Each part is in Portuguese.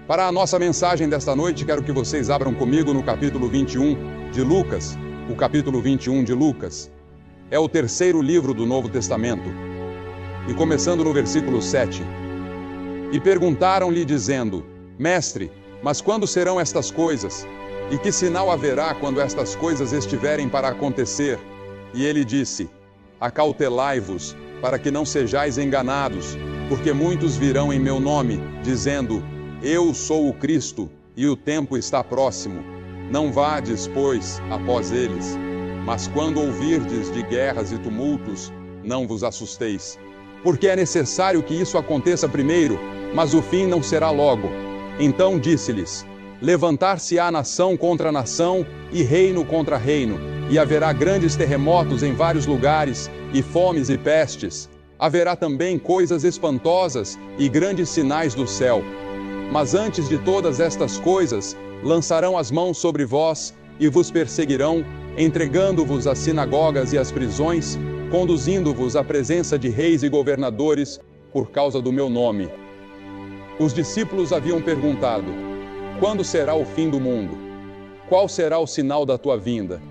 Para a nossa mensagem desta noite, quero que vocês abram comigo no capítulo 21 de Lucas. O capítulo 21 de Lucas é o terceiro livro do Novo Testamento. E começando no versículo 7. E perguntaram-lhe dizendo: Mestre, mas quando serão estas coisas? E que sinal haverá quando estas coisas estiverem para acontecer? E ele disse: Acautelai-vos, para que não sejais enganados, porque muitos virão em meu nome, dizendo: Eu sou o Cristo, e o tempo está próximo. Não vades, pois, após eles. Mas quando ouvirdes de guerras e tumultos, não vos assusteis. Porque é necessário que isso aconteça primeiro, mas o fim não será logo. Então disse-lhes: Levantar-se-á nação contra nação, e reino contra reino, e haverá grandes terremotos em vários lugares, e fomes e pestes. Haverá também coisas espantosas e grandes sinais do céu. Mas antes de todas estas coisas, lançarão as mãos sobre vós, e vos perseguirão, entregando-vos às sinagogas e às prisões, conduzindo-vos à presença de reis e governadores, por causa do meu nome. Os discípulos haviam perguntado: Quando será o fim do mundo? Qual será o sinal da tua vinda?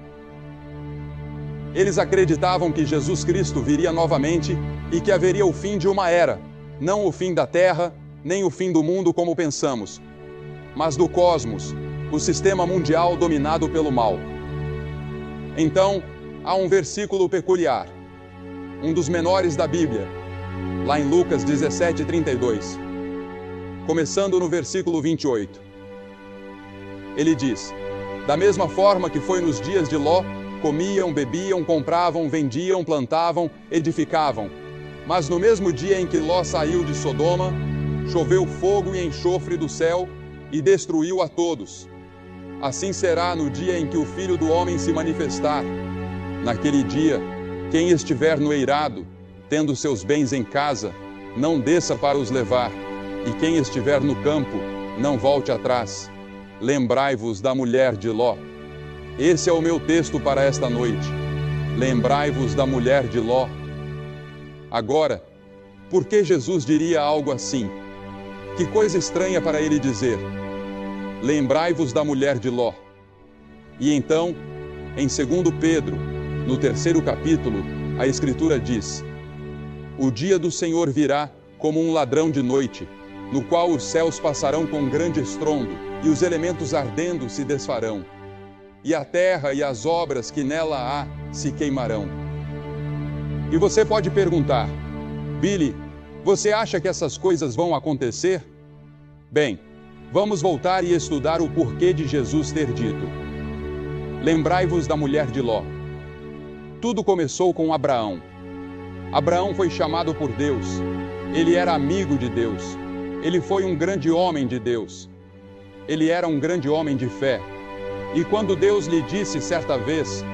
Eles acreditavam que Jesus Cristo viria novamente e que haveria o fim de uma era, não o fim da terra, nem o fim do mundo como pensamos, mas do cosmos, o sistema mundial dominado pelo mal. Então, há um versículo peculiar, um dos menores da Bíblia, lá em Lucas 17:32, começando no versículo 28. Ele diz: Da mesma forma que foi nos dias de Ló, comiam, bebiam, compravam, vendiam, plantavam, edificavam. Mas no mesmo dia em que Ló saiu de Sodoma, choveu fogo e enxofre do céu e destruiu a todos. Assim será no dia em que o Filho do Homem se manifestar. Naquele dia, quem estiver no eirado, tendo seus bens em casa, não desça para os levar, e quem estiver no campo, não volte atrás. Lembrai-vos da mulher de Ló. Esse é o meu texto para esta noite. Lembrai-vos da mulher de Ló. Agora, por que Jesus diria algo assim? Que coisa estranha para ele dizer: Lembrai-vos da mulher de Ló. E então, em 2 Pedro, no 3º capítulo, a Escritura diz: O dia do Senhor virá como um ladrão de noite, no qual os céus passarão com grande estrondo, e os elementos ardendo se desfarão, e a terra e as obras que nela há se queimarão. E você pode perguntar: Billy, você acha que essas coisas vão acontecer? Bem, vamos voltar e estudar o porquê de Jesus ter dito: Lembrai-vos da mulher de Ló. Tudo começou com Abraão. Abraão foi chamado por Deus. Ele era amigo de Deus. Ele foi um grande homem de Deus. Ele era um grande homem de fé. E quando Deus lhe disse certa vez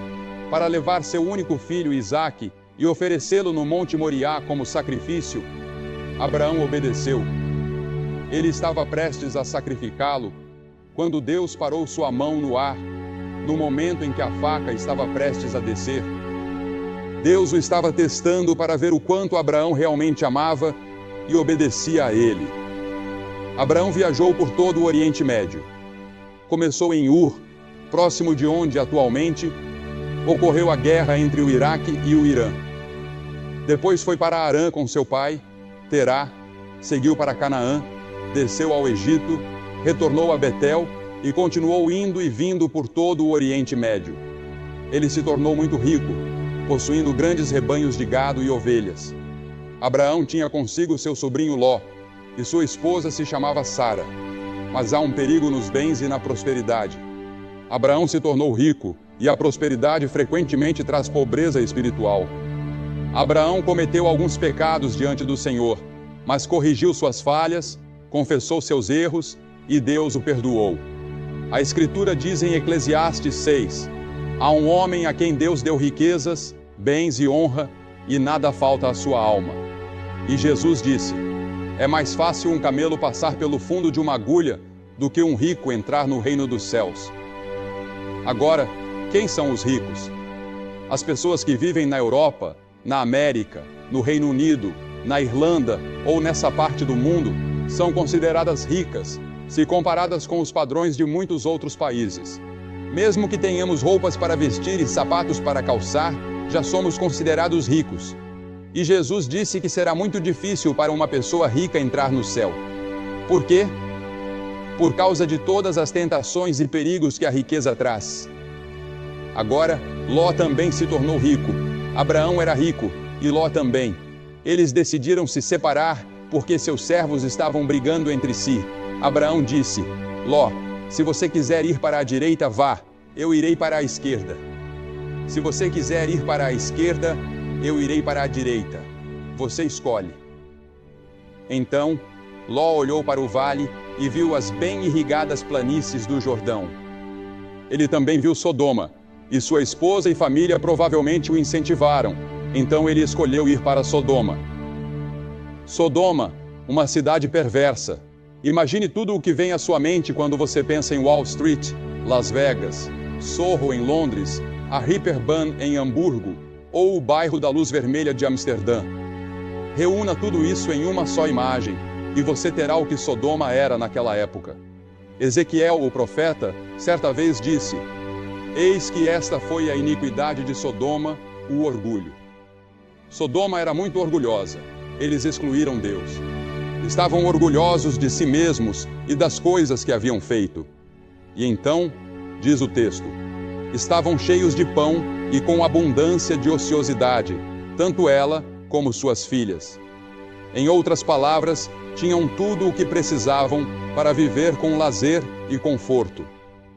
para levar seu único filho Isaque e oferecê-lo no Monte Moriá como sacrifício, Abraão obedeceu. Ele estava prestes a sacrificá-lo quando Deus parou sua mão no ar, no momento em que a faca estava prestes a descer. Deus o estava testando para ver o quanto Abraão realmente amava e obedecia a ele. Abraão viajou por todo o Oriente Médio. Começou em Ur, próximo de onde atualmente ocorreu a guerra entre o Iraque e o Irã. Depois foi para Harã com seu pai, Terá, seguiu para Canaã, desceu ao Egito, retornou a Betel e continuou indo e vindo por todo o Oriente Médio. Ele se tornou muito rico, possuindo grandes rebanhos de gado e ovelhas. Abraão tinha consigo seu sobrinho Ló, e sua esposa se chamava Sara. Mas há um perigo nos bens e na prosperidade. Abraão se tornou rico, e a prosperidade frequentemente traz pobreza espiritual. Abraão cometeu alguns pecados diante do Senhor, mas corrigiu suas falhas, confessou seus erros, e Deus o perdoou. A Escritura diz em Eclesiastes 6, há um homem a quem Deus deu riquezas, bens e honra, e nada falta à sua alma. E Jesus disse: é mais fácil um camelo passar pelo fundo de uma agulha do que um rico entrar no reino dos céus. Agora, quem são os ricos? As pessoas que vivem na Europa, na América, no Reino Unido, na Irlanda ou nessa parte do mundo são consideradas ricas, se comparadas com os padrões de muitos outros países. Mesmo que tenhamos roupas para vestir e sapatos para calçar, já somos considerados ricos. E Jesus disse que será muito difícil para uma pessoa rica entrar no céu. Por quê? Por causa de todas as tentações e perigos que a riqueza traz. Agora, Ló também se tornou rico. Abraão era rico, e Ló também. Eles decidiram se separar porque seus servos estavam brigando entre si. Abraão disse: Ló, se você quiser ir para a direita, vá, eu irei para a esquerda. Se você quiser ir para a esquerda, eu irei para a direita. Você escolhe. Então, Ló olhou para o vale e viu as bem irrigadas planícies do Jordão. Ele também viu Sodoma, e sua esposa e família provavelmente o incentivaram. Então ele escolheu ir para Sodoma. Sodoma, uma cidade perversa. Imagine tudo o que vem à sua mente quando você pensa em Wall Street, Las Vegas, Soho em Londres, a Reeperbahn em Hamburgo, ou o bairro da Luz Vermelha de Amsterdã. Reúna tudo isso em uma só imagem, e você terá o que Sodoma era naquela época. Ezequiel, o profeta, certa vez disse: Eis que esta foi a iniquidade de Sodoma, o orgulho. Sodoma era muito orgulhosa. Eles excluíram Deus. Estavam orgulhosos de si mesmos e das coisas que haviam feito. E então, diz o texto, estavam cheios de pão e com abundância de ociosidade, tanto ela como suas filhas. Em outras palavras, tinham tudo o que precisavam para viver com lazer e conforto.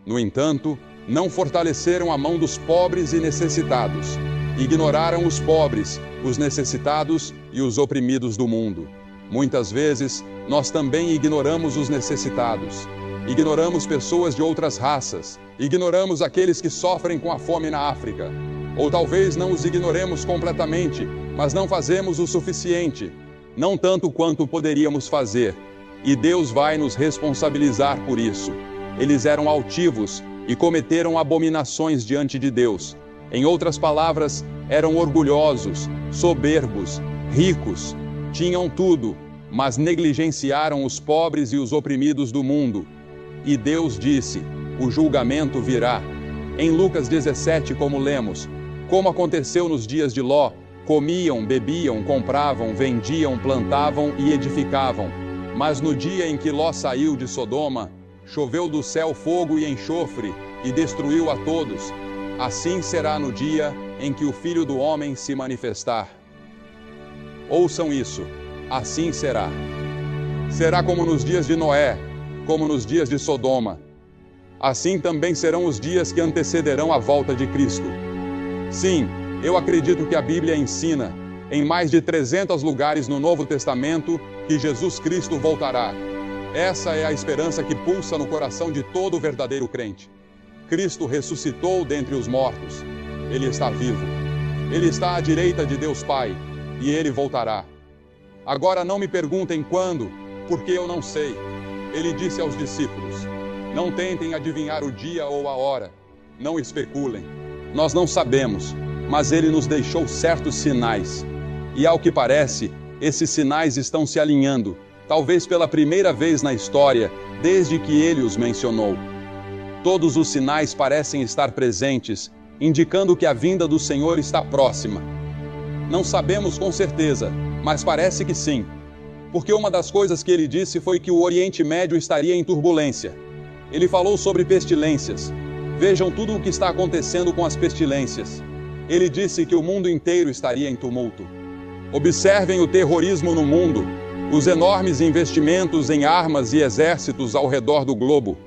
No entanto, não fortaleceram a mão dos pobres e necessitados. Ignoraram os pobres, os necessitados e os oprimidos do mundo. Muitas vezes, nós também ignoramos os necessitados. Ignoramos pessoas de outras raças. Ignoramos aqueles que sofrem com a fome na África. Ou talvez não os ignoremos completamente, mas não fazemos o suficiente. Não tanto quanto poderíamos fazer. E Deus vai nos responsabilizar por isso. Eles eram altivos e cometeram abominações diante de Deus. Em outras palavras, eram orgulhosos, soberbos, ricos. Tinham tudo, mas negligenciaram os pobres e os oprimidos do mundo. E Deus disse: o julgamento virá. Em Lucas 17, como lemos, como aconteceu nos dias de Ló, comiam, bebiam, compravam, vendiam, plantavam e edificavam. Mas no dia em que Ló saiu de Sodoma, choveu do céu fogo e enxofre, e destruiu a todos. Assim será no dia em que o Filho do Homem se manifestar. Ouçam isso, assim será. Será como nos dias de Noé, como nos dias de Sodoma. Assim também serão os dias que antecederão a volta de Cristo. Sim, eu acredito que a Bíblia ensina, em mais de 300 lugares no Novo Testamento, que Jesus Cristo voltará. Essa é a esperança que pulsa no coração de todo verdadeiro crente. Cristo ressuscitou dentre os mortos. Ele está vivo. Ele está à direita de Deus Pai, e Ele voltará. Agora não me perguntem quando, porque eu não sei. Ele disse aos discípulos: não tentem adivinhar o dia ou a hora. Não especulem. Nós não sabemos, mas Ele nos deixou certos sinais. E ao que parece, esses sinais estão se alinhando, talvez pela primeira vez na história, desde que Ele os mencionou. Todos os sinais parecem estar presentes, indicando que a vinda do Senhor está próxima. Não sabemos com certeza, mas parece que sim. Porque uma das coisas que ele disse foi que o Oriente Médio estaria em turbulência. Ele falou sobre pestilências. Vejam tudo o que está acontecendo com as pestilências. Ele disse que o mundo inteiro estaria em tumulto. Observem o terrorismo no mundo, os enormes investimentos em armas e exércitos ao redor do globo.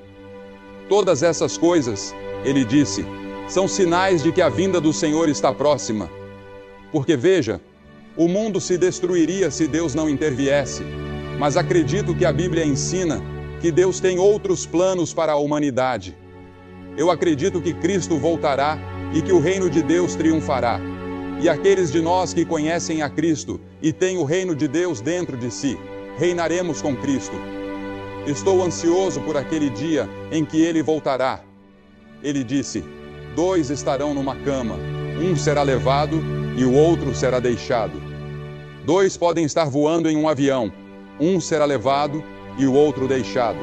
Todas essas coisas, ele disse, são sinais de que a vinda do Senhor está próxima. Porque veja, o mundo se destruiria se Deus não interviesse. Mas acredito que a Bíblia ensina que Deus tem outros planos para a humanidade. Eu acredito que Cristo voltará e que o reino de Deus triunfará. E aqueles de nós que conhecem a Cristo e têm o reino de Deus dentro de si, reinaremos com Cristo. Estou ansioso por aquele dia em que Ele voltará. Ele disse: 2 estarão numa cama, um será levado e o outro será deixado. 2 podem estar voando em um avião, um será levado e o outro deixado.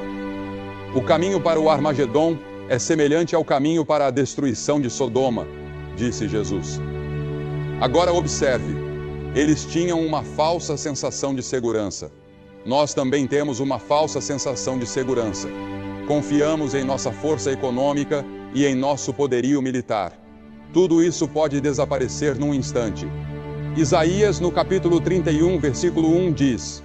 O caminho para o Armagedom é semelhante ao caminho para a destruição de Sodoma, disse Jesus. Agora observe, eles tinham uma falsa sensação de segurança. Nós também temos uma falsa sensação de segurança. Confiamos em nossa força econômica e em nosso poderio militar. Tudo isso pode desaparecer num instante. Isaías, no capítulo 31, versículo 1, diz: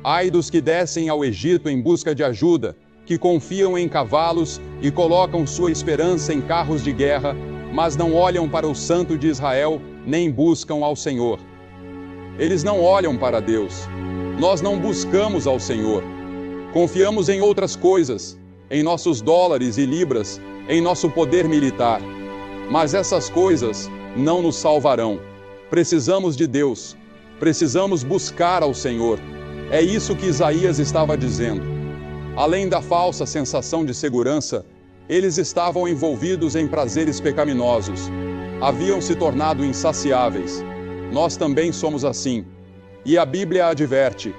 Ai dos que descem ao Egito em busca de ajuda, que confiam em cavalos e colocam sua esperança em carros de guerra, mas não olham para o Santo de Israel, nem buscam ao Senhor. Eles não olham para Deus. Nós não buscamos ao Senhor. Confiamos em outras coisas, em nossos dólares e libras, em nosso poder militar. Mas essas coisas não nos salvarão. Precisamos de Deus. Precisamos buscar ao Senhor. É isso que Isaías estava dizendo. Além da falsa sensação de segurança, eles estavam envolvidos em prazeres pecaminosos. Haviam se tornado insaciáveis. Nós também somos assim. E a Bíblia adverte: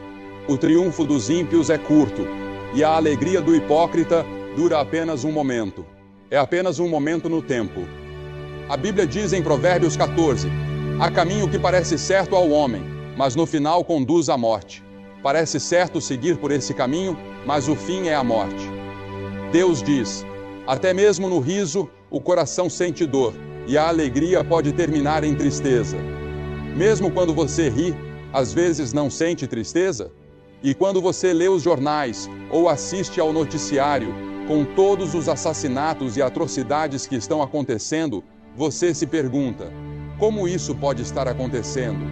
o triunfo dos ímpios é curto, e a alegria do hipócrita dura apenas um momento. É apenas um momento no tempo. A Bíblia diz em Provérbios 14: há caminho que parece certo ao homem, mas no final conduz à morte. Parece certo seguir por esse caminho, mas o fim é a morte. Deus diz: até mesmo no riso, o coração sente dor, e a alegria pode terminar em tristeza. Mesmo quando você ri, às vezes não sente tristeza? E quando você lê os jornais ou assiste ao noticiário, com todos os assassinatos e atrocidades que estão acontecendo, você se pergunta: como isso pode estar acontecendo?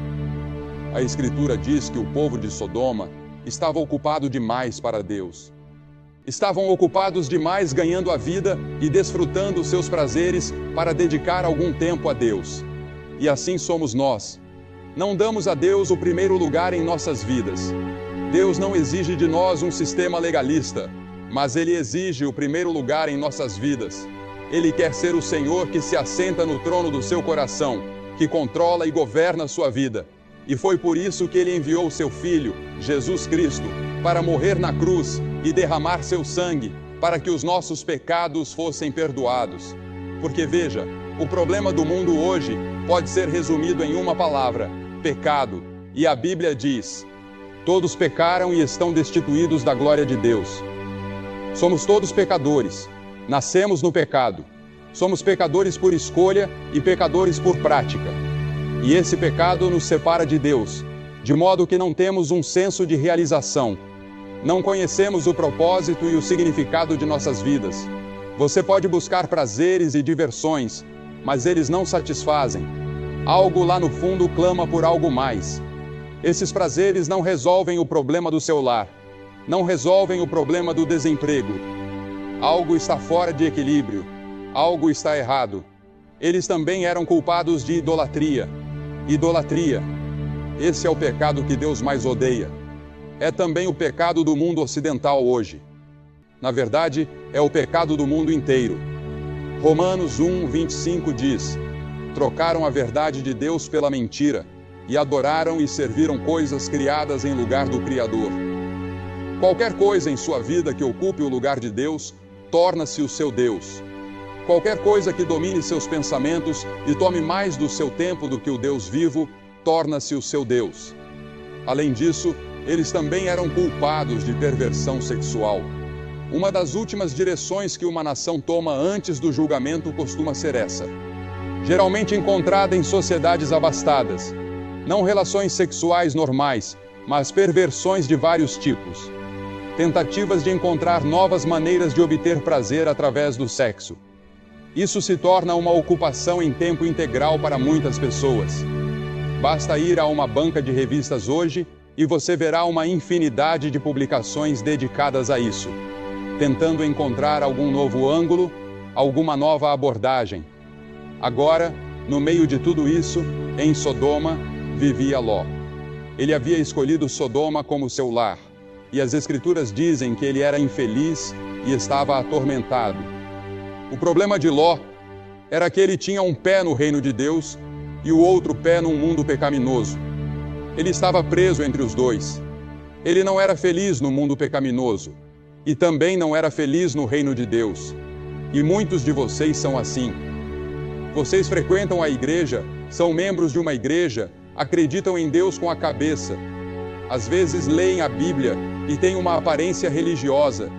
A Escritura diz que o povo de Sodoma estava ocupado demais para Deus. Estavam ocupados demais ganhando a vida e desfrutando seus prazeres para dedicar algum tempo a Deus. E assim somos nós. Não damos a Deus o primeiro lugar em nossas vidas. Deus não exige de nós um sistema legalista, mas Ele exige o primeiro lugar em nossas vidas. Ele quer ser o Senhor que se assenta no trono do seu coração, que controla e governa a sua vida. E foi por isso que Ele enviou seu Filho, Jesus Cristo, para morrer na cruz e derramar seu sangue, para que os nossos pecados fossem perdoados. Porque veja, o problema do mundo hoje pode ser resumido em uma palavra: pecado. E a Bíblia diz: todos pecaram e estão destituídos da glória de Deus. Somos todos pecadores. Nascemos no pecado. Somos pecadores por escolha e pecadores por prática. E esse pecado nos separa de Deus, de modo que não temos um senso de realização. Não conhecemos o propósito e o significado de nossas vidas. Você pode buscar prazeres e diversões, mas eles não satisfazem. Algo lá no fundo clama por algo mais. Esses prazeres não resolvem o problema do seu lar. Não resolvem o problema do desemprego. Algo está fora de equilíbrio. Algo está errado. Eles também eram culpados de idolatria. Idolatria. Esse é o pecado que Deus mais odeia. É também o pecado do mundo ocidental hoje. Na verdade, é o pecado do mundo inteiro. Romanos 1:25 diz: trocaram a verdade de Deus pela mentira, e adoraram e serviram coisas criadas em lugar do Criador. Qualquer coisa em sua vida que ocupe o lugar de Deus, torna-se o seu Deus. Qualquer coisa que domine seus pensamentos e tome mais do seu tempo do que o Deus vivo, torna-se o seu Deus. Além disso, eles também eram culpados de perversão sexual. Uma das últimas direções que uma nação toma antes do julgamento costuma ser essa. Geralmente encontrada em sociedades abastadas. Não relações sexuais normais, mas perversões de vários tipos. Tentativas de encontrar novas maneiras de obter prazer através do sexo. Isso se torna uma ocupação em tempo integral para muitas pessoas. Basta ir a uma banca de revistas hoje e você verá uma infinidade de publicações dedicadas a isso, tentando encontrar algum novo ângulo, alguma nova abordagem. Agora, no meio de tudo isso, em Sodoma, vivia Ló. Ele havia escolhido Sodoma como seu lar, e as Escrituras dizem que ele era infeliz e estava atormentado. O problema de Ló era que ele tinha um pé no reino de Deus e o outro pé num mundo pecaminoso. Ele estava preso entre os dois. Ele não era feliz no mundo pecaminoso. e também não era feliz no reino de Deus. E muitos de vocês são assim. Vocês frequentam a igreja, são membros de uma igreja, acreditam em Deus com a cabeça. Às vezes leem a Bíblia e têm uma aparência religiosa.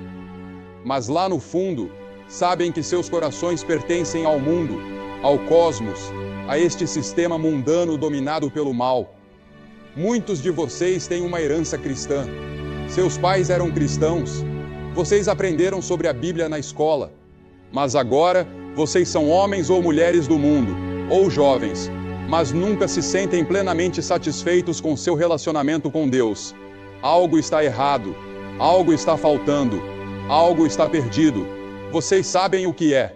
Mas lá no fundo, sabem que seus corações pertencem ao mundo, ao cosmos, a este sistema mundano dominado pelo mal. Muitos de vocês têm uma herança cristã. Seus pais eram cristãos. Vocês aprenderam sobre a Bíblia na escola. Mas agora, vocês são homens ou mulheres do mundo, ou jovens, mas nunca se sentem plenamente satisfeitos com seu relacionamento com Deus. Algo está errado, algo está faltando, algo está perdido. Vocês sabem o que é.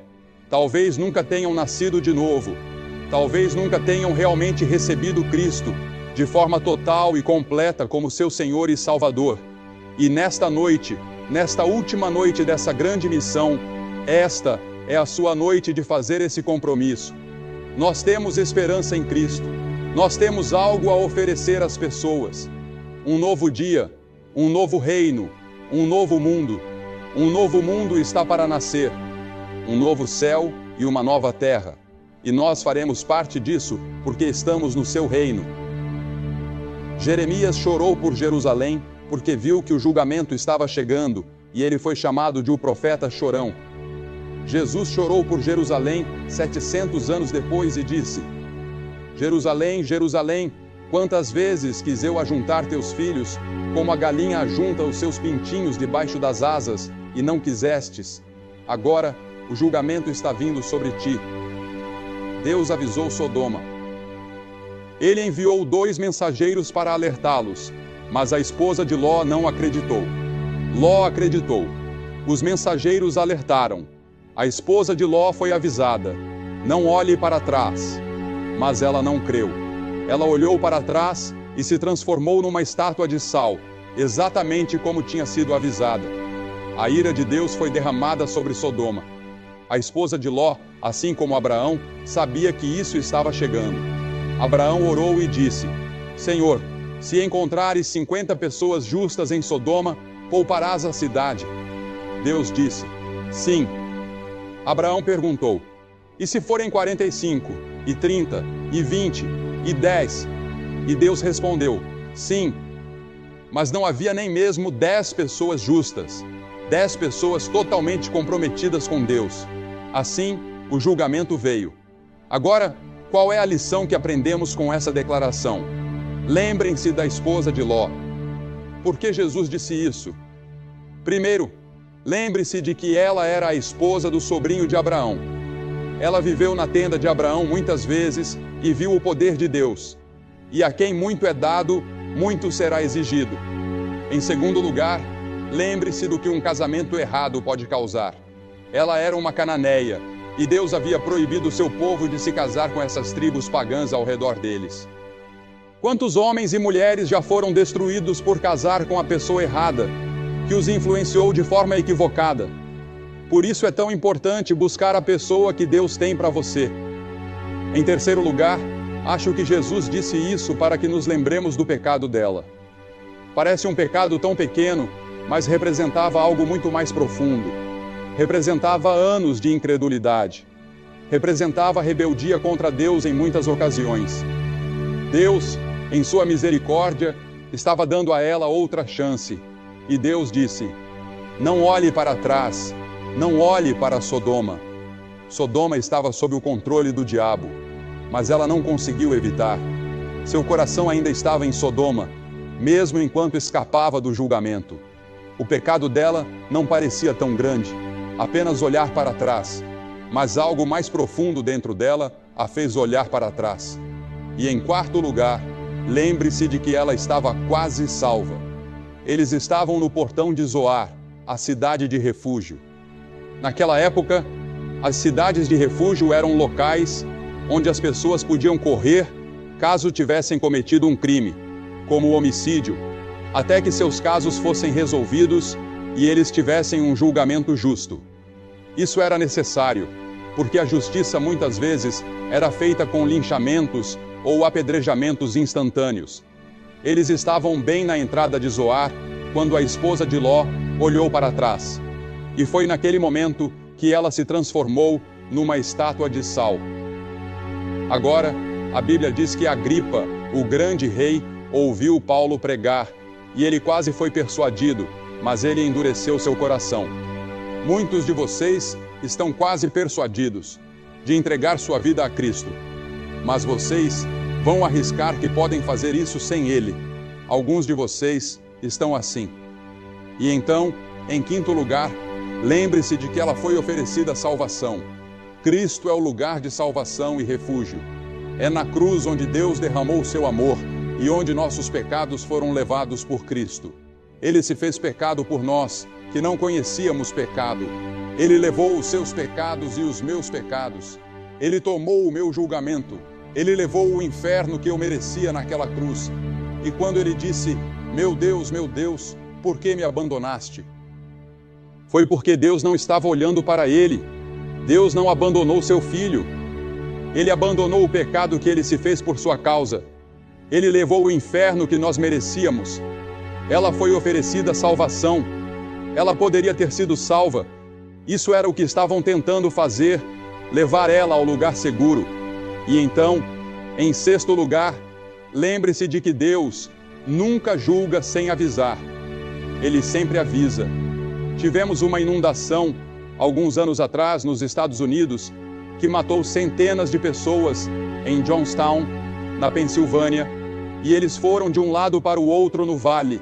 Talvez nunca tenham nascido de novo. Talvez nunca tenham realmente recebido Cristo de forma total e completa como seu Senhor e Salvador. E nesta noite, nesta última noite dessa grande missão, esta é a sua noite de fazer esse compromisso. Nós temos esperança em Cristo. Nós temos algo a oferecer às pessoas. Um novo dia, um novo reino, um novo mundo. Um novo mundo está para nascer. Um novo céu e uma nova terra. E nós faremos parte disso porque estamos no seu reino. Jeremias chorou por Jerusalém porque viu que o julgamento estava chegando e ele foi chamado de o profeta chorão. Jesus chorou por Jerusalém 700 anos depois e disse: Jerusalém, Jerusalém, quantas vezes quis eu ajuntar teus filhos, como a galinha ajunta os seus pintinhos debaixo das asas, e não quisestes. Agora o julgamento está vindo sobre ti. Deus avisou Sodoma. Ele enviou 2 mensageiros para alertá-los, mas a esposa de Ló não acreditou. Ló acreditou. Os mensageiros alertaram. A esposa de Ló foi avisada: não olhe para trás. Mas ela não creu. Ela olhou para trás e se transformou numa estátua de sal, exatamente como tinha sido avisada. A ira de Deus foi derramada sobre Sodoma. A esposa de Ló, assim como Abraão, sabia que isso estava chegando. Abraão orou e disse: Senhor, se encontrares 50 pessoas justas em Sodoma, pouparás a cidade. Deus disse: sim. Abraão perguntou: e se forem 45, e 30, e 20, e 10? E Deus respondeu: sim. Mas não havia nem mesmo 10 pessoas justas, 10 pessoas totalmente comprometidas com Deus. Assim, o julgamento veio. Agora, qual é a lição que aprendemos com essa declaração? Lembrem-se da esposa de Ló. Por que Jesus disse isso? Primeiro, lembre-se de que ela era a esposa do sobrinho de Abraão. Ela viveu na tenda de Abraão muitas vezes e viu o poder de Deus. E a quem muito é dado, muito será exigido. Em segundo lugar, lembre-se do que um casamento errado pode causar. Ela era uma cananeia, e Deus havia proibido o seu povo de se casar com essas tribos pagãs ao redor deles. Quantos homens e mulheres já foram destruídos por casar com a pessoa errada, que os influenciou de forma equivocada? Por isso é tão importante buscar a pessoa que Deus tem para você. Em terceiro lugar, acho que Jesus disse isso para que nos lembremos do pecado dela. Parece um pecado tão pequeno, mas representava algo muito mais profundo. Representava anos de incredulidade. Representava rebeldia contra Deus em muitas ocasiões. Deus, em sua misericórdia, estava dando a ela outra chance. E Deus disse: não olhe para trás, não olhe para Sodoma. Sodoma estava sob o controle do diabo, mas ela não conseguiu evitar. Seu coração ainda estava em Sodoma, mesmo enquanto escapava do julgamento. O pecado dela não parecia tão grande, apenas olhar para trás, mas algo mais profundo dentro dela a fez olhar para trás. E em quarto lugar, lembre-se de que ela estava quase salva. Eles estavam no portão de Zoar, a cidade de refúgio. Naquela época, as cidades de refúgio eram locais onde as pessoas podiam correr caso tivessem cometido um crime, como o homicídio, até que seus casos fossem resolvidos e eles tivessem um julgamento justo. Isso era necessário, porque a justiça muitas vezes era feita com linchamentos ou apedrejamentos instantâneos. Eles estavam bem na entrada de Zoar quando a esposa de Ló olhou para trás. E foi naquele momento que ela se transformou numa estátua de sal. Agora, a Bíblia diz que Agripa, o grande rei, ouviu Paulo pregar, e ele quase foi persuadido, mas ele endureceu seu coração. Muitos de vocês estão quase persuadidos de entregar sua vida a Cristo, mas vocês vão arriscar que podem fazer isso sem Ele. Alguns de vocês estão assim. E então, em quinto lugar, lembre-se de que ela foi oferecida a salvação. Cristo é o lugar de salvação e refúgio. É na cruz onde Deus derramou o seu amor e onde nossos pecados foram levados por Cristo. Ele se fez pecado por nós, que não conhecíamos pecado. Ele levou os seus pecados e os meus pecados. Ele tomou o meu julgamento. Ele levou o inferno que eu merecia naquela cruz. E quando ele disse, meu Deus, por que me abandonaste? Foi porque Deus não estava olhando para ele. Deus não abandonou seu filho. Ele abandonou o pecado que ele se fez por sua causa. Ele levou o inferno que nós merecíamos. Ela foi oferecida salvação. Ela poderia ter sido salva. Isso era o que estavam tentando fazer, levar ela ao lugar seguro. E então, em sexto lugar, lembre-se de que Deus nunca julga sem avisar. Ele sempre avisa. Tivemos uma inundação, alguns anos atrás, nos Estados Unidos, que matou centenas de pessoas em Johnstown, na Pensilvânia, e eles foram de um lado para o outro no vale,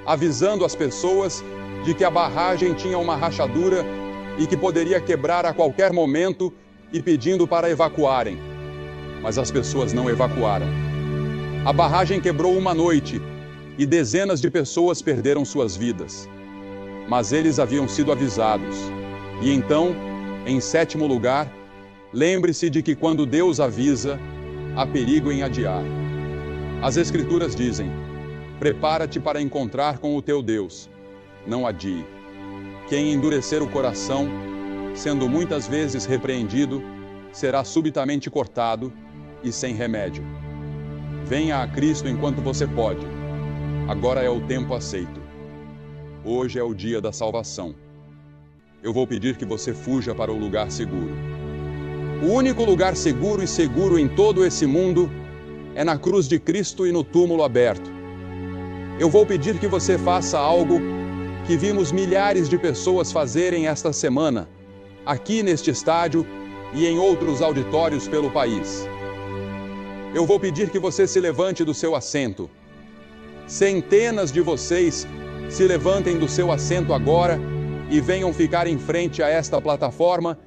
avisando as pessoas de que a barragem tinha uma rachadura e que poderia quebrar a qualquer momento e pedindo para evacuarem. Mas as pessoas não evacuaram. A barragem quebrou uma noite e dezenas de pessoas perderam suas vidas. Mas eles haviam sido avisados. E então, em sétimo lugar, lembre-se de que quando Deus avisa, há perigo em adiar. As Escrituras dizem, prepara-te para encontrar com o teu Deus, não adie. Quem endurecer o coração, sendo muitas vezes repreendido, será subitamente cortado e sem remédio. Venha a Cristo enquanto você pode. Agora é o tempo aceito. Hoje é o dia da salvação. Eu vou pedir que você fuja para o lugar seguro. O único lugar seguro e seguro em todo esse mundo é na cruz de Cristo e no túmulo aberto. Eu vou pedir que você faça algo que vimos milhares de pessoas fazerem esta semana, aqui neste estádio e em outros auditórios pelo país. Eu vou pedir que você se levante do seu assento. Centenas de vocês se levantem do seu assento agora e venham ficar em frente a esta plataforma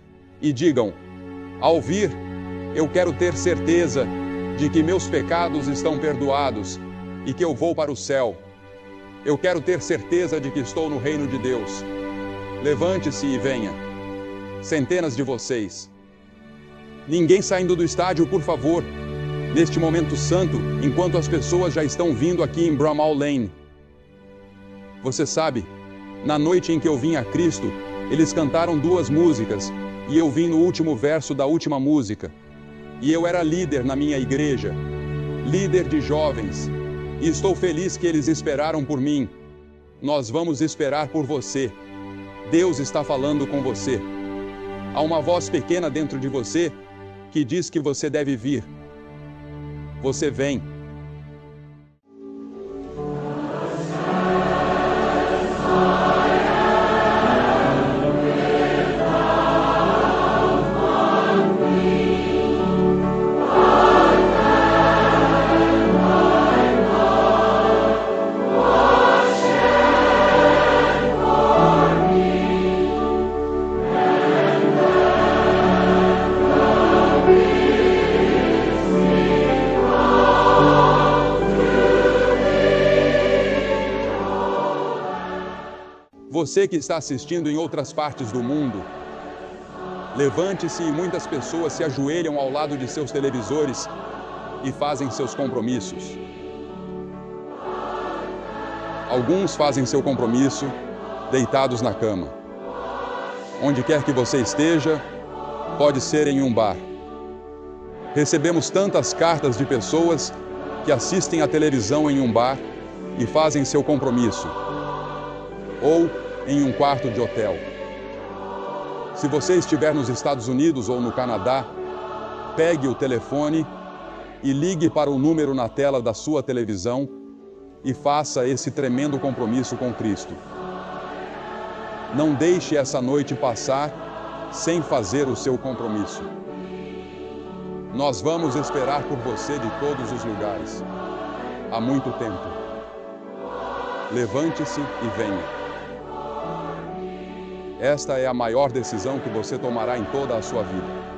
e digam, ao vir, eu quero ter certeza de que meus pecados estão perdoados e que eu vou para o céu. Eu quero ter certeza de que estou no reino de Deus. Levante-se e venha. Centenas de vocês. Ninguém saindo do estádio, por favor, neste momento santo, enquanto as pessoas já estão vindo aqui em Bramall Lane. Você sabe, na noite em que eu vim a Cristo, eles cantaram 2 músicas e eu vim no último verso da última música. E eu era líder na minha igreja, líder de jovens. E estou feliz que eles esperaram por mim. Nós vamos esperar por você. Deus está falando com você. Há uma voz pequena dentro de você que diz que você deve vir. Você vem. Você que está assistindo em outras partes do mundo, levante-se e muitas pessoas se ajoelham ao lado de seus televisores e fazem seus compromissos. Alguns fazem seu compromisso deitados na cama. Onde quer que você esteja, pode ser em um bar. Recebemos tantas cartas de pessoas que assistem à televisão em um bar e fazem seu compromisso. Ou em um quarto de hotel. Se você estiver nos Estados Unidos ou no Canadá, pegue o telefone e ligue para o número na tela da sua televisão e faça esse tremendo compromisso com Cristo. Não deixe essa noite passar sem fazer o seu compromisso. Nós vamos esperar por você de todos os lugares, há muito tempo. Levante-se e venha. Esta é a maior decisão que você tomará em toda a sua vida.